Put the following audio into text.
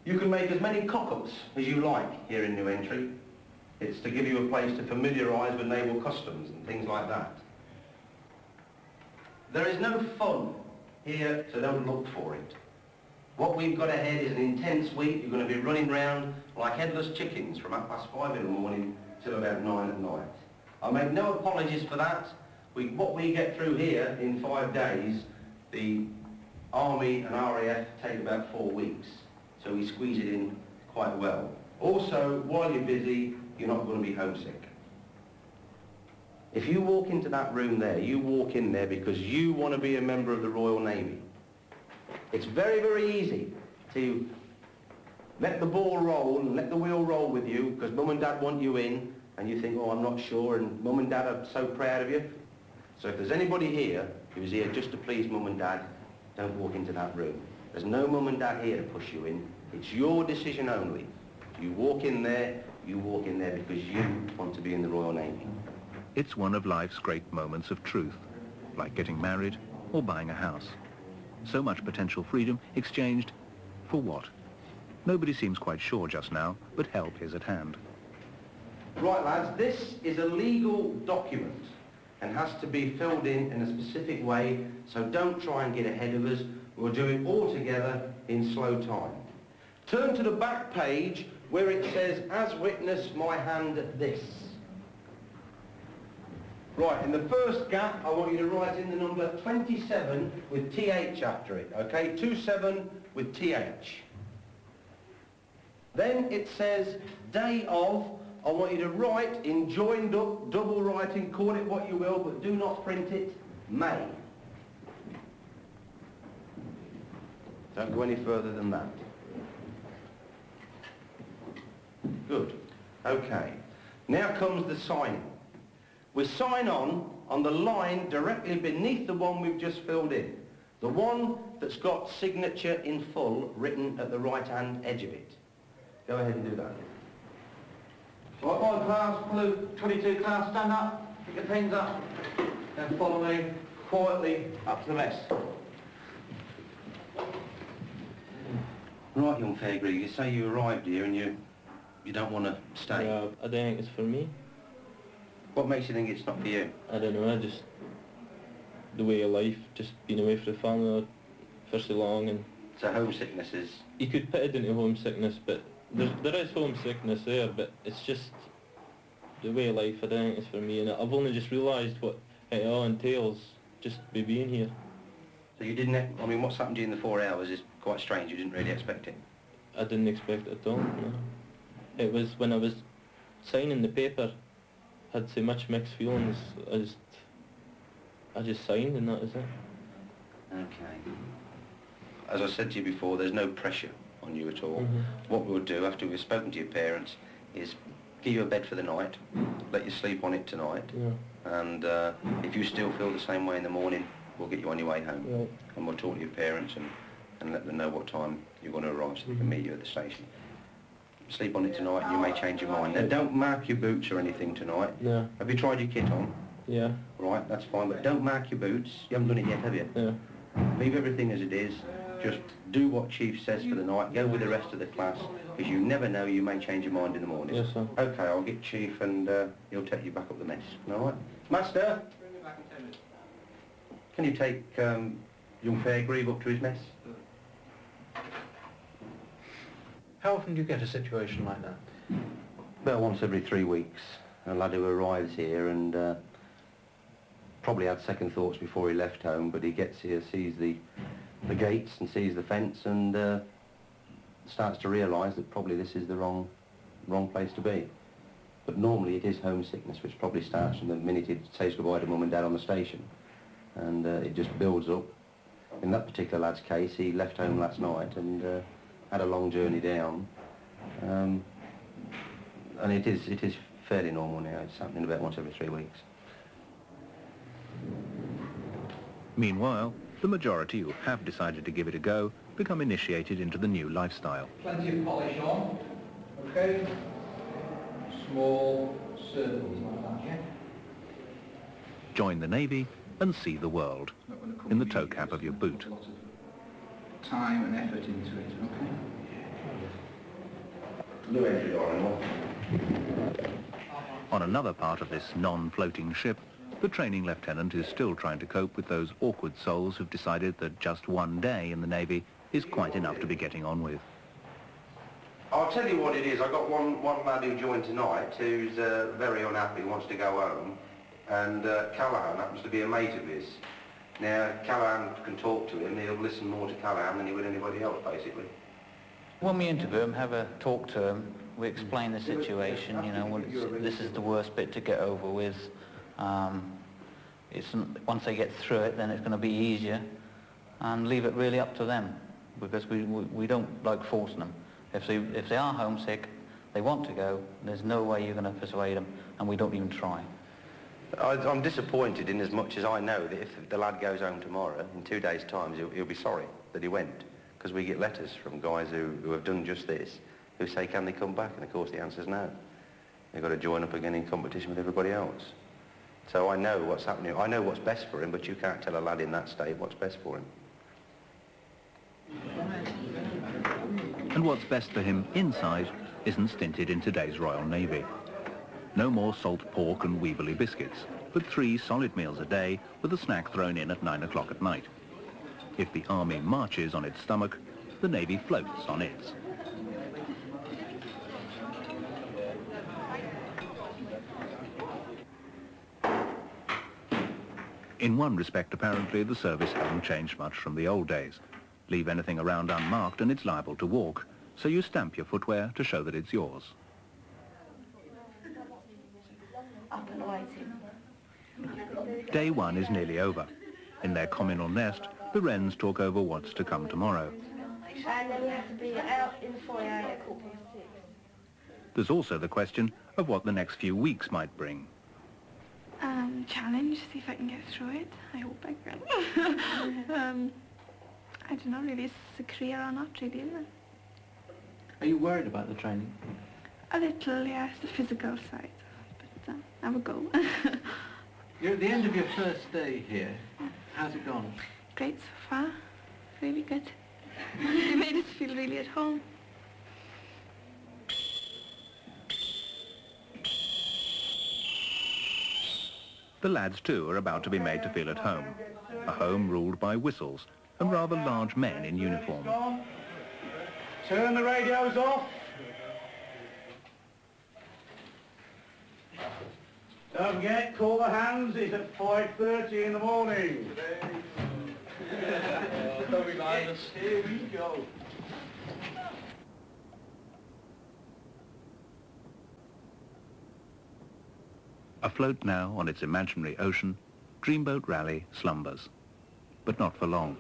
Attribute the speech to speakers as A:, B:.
A: You can make as many cock-ups as you like here in New Entry. It's to give you a place to familiarise with naval customs and things like that. There is no fun here, so don't look for it. What we've got ahead is an intense week. You're going to be running round like headless chickens from 5:30 in the morning till about 9 at night. I make no apologies for that. What we get through here in 5 days, the Army and RAF take about 4 weeks, so we squeeze it in quite well. Also, while you're busy, you're not going to be homesick. If you walk into that room there, you walk in there because you want to be a member of the Royal Navy. It's very, very easy to let the ball roll and let the wheel roll with you because Mum and Dad want you in and you think, oh, I'm not sure, and Mum and Dad are so proud of you. So if there's anybody here who's here just to please Mum and Dad, don't walk into that room. There's no Mum and Dad here to push you in. It's your decision only. You walk in there because you want to be in the Royal Navy.
B: It's one of life's great moments of truth, like getting married or buying a house. So much potential freedom exchanged for what? Nobody seems quite sure just now, but help is at hand.
A: Right, lads, this is a legal document and has to be filled in a specific way, so don't try and get ahead of us. We'll do it all together in slow time. Turn to the back page where it says, as witness my hand at this. Right, in the first gap, I want you to write in the number 27 with TH after it, okay? 27 with TH. Then it says, day of, I want you to write in joined up, double writing, call it what you will, but do not print it, May. Don't go any further than that. Good. Okay. Now comes the signing. We sign on the line directly beneath the one we've just filled in. The one that's got signature in full written at the right-hand edge of it. Go ahead and do that. Right, boy, class, blue 22 class, stand up, pick your pens up, and follow me quietly up to the mess. Right, young Fairgrave, you say you arrived here and you don't want to stay.
C: Yeah, I don't think it's for me.
A: What makes you think it's not for you?
C: I don't know, just the way of life, just being away from the family for so long. And
A: so homesickness is...
C: You could put it into homesickness, but there is homesickness there, but it's just the way of life. I don't think it's for me, and I've only just realised what it all entails, just by being here.
A: So you didn't, I mean, what's happened to you in the 4 hours is quite strange. You didn't really expect it.
C: I didn't expect it at all, no. It was when I was signing the paper, I had so much mixed feelings. I just signed and that is it.
A: Okay. As I said to you before, there's no pressure on you at all.
C: Mm-hmm.
A: What we'll do after we've spoken to your parents is give you a bed for the night, let you sleep on it tonight,
C: yeah.
A: And if you still feel the same way in the morning, we'll get you on your way home.
C: Right.
A: And we'll talk to your parents and let them know what time you're going to arrive so they can meet you at the station. Sleep on it tonight and you may change your mind. Now don't mark your boots or anything tonight.
C: Yeah.
A: Have you tried your kit on?
C: Yeah.
A: Right, that's fine, but don't mark your boots. You haven't done it yet, have you?
C: Yeah.
A: Leave everything as it is. Just do what Chief says for the night. Go with the rest of the class, because you never know, you may change your mind in the morning.
C: Yes, sir.
A: Okay, I'll get Chief and he'll take you back up the mess. All right? Master?
D: Bring me back in 10 minutes.
A: Can you take young Fairgrave up to his mess?
E: How often do you get a situation like that?
A: About once every 3 weeks. A lad who arrives here and probably had second thoughts before he left home, but he gets here, sees the gates and sees the fence and starts to realise that probably this is the wrong place to be. But normally it is homesickness, which probably starts from the minute he says goodbye to Mum and Dad on the station. And it just builds up. In that particular lad's case, he left home last night and had a long journey down. And it is fairly normal now. It's happening about once every 3 weeks.
B: Meanwhile, the majority who have decided to give it a go become initiated into the new lifestyle.
D: Plenty of polish on, okay? Small circles like that, yeah?
B: Join the Navy and see the world in the toe cap of your boot.
D: A lot of time and effort into it, okay?
A: New entry on.
B: On another part of this non-floating ship, the training lieutenant is still trying to cope with those awkward souls who've decided that just one day in the Navy is quite enough to be getting on with.
A: I'll tell you what it is. I got one lad who joined tonight who's very unhappy, wants to go home, and Callahan happens to be a mate of his. Now, Callahan can talk to him, he'll listen more to Callahan than he would anybody else, basically.
F: When we interview him, have a talk to him, we explain the situation, you know, this is the worst bit to get over with. Once they get through it, then it's going to be easier, and leave it really up to them, because we don't like forcing them. If they are homesick, they want to go, there's no way you're going to persuade them, and we don't even try.
A: I'm disappointed in as much as I know that if the lad goes home tomorrow, in 2 days' time, he'll be sorry that he went, because we get letters from guys who have done just this, who say, can they come back? And of course the answer's no. They've got to join up again in competition with everybody else. So I know what's happening. I know what's best for him, but you can't tell a lad in that state what's best for him.
B: And what's best for him inside isn't stinted in today's Royal Navy. No more salt pork and Weevilly biscuits, but 3 solid meals a day with a snack thrown in at 9 o'clock at night. If the Army marches on its stomach, the Navy floats on its. In one respect, apparently, the service hasn't changed much from the old days. Leave anything around unmarked and it's liable to walk, so you stamp your footwear to show that it's yours. Day 1 is nearly over. In their communal nest, the wrens talk over what's to come tomorrow.
G: And then we have to be out in the foyer at 6:15.
B: There's also the question of what the next few weeks might bring.
H: Challenge, see if I can get through it. I hope I can. I don't know really if it's a career or not, really, isn't it?
E: Are you worried about the training?
H: A little, yes, the physical side. But I will go.
E: You're at the end of your first day here. How's it gone?
H: Great so far. Really good. You made us feel really at home.
B: The lads, too, are about to be made to feel at home. A home ruled by whistles and rather large men in uniform.
I: Turn the radios off. Don't forget, call the hands. It's at 5:30 in the morning.
C: Don't remind us.
I: Here we go.
B: Afloat now on its imaginary ocean, Dreamboat Raleigh slumbers. But not for long.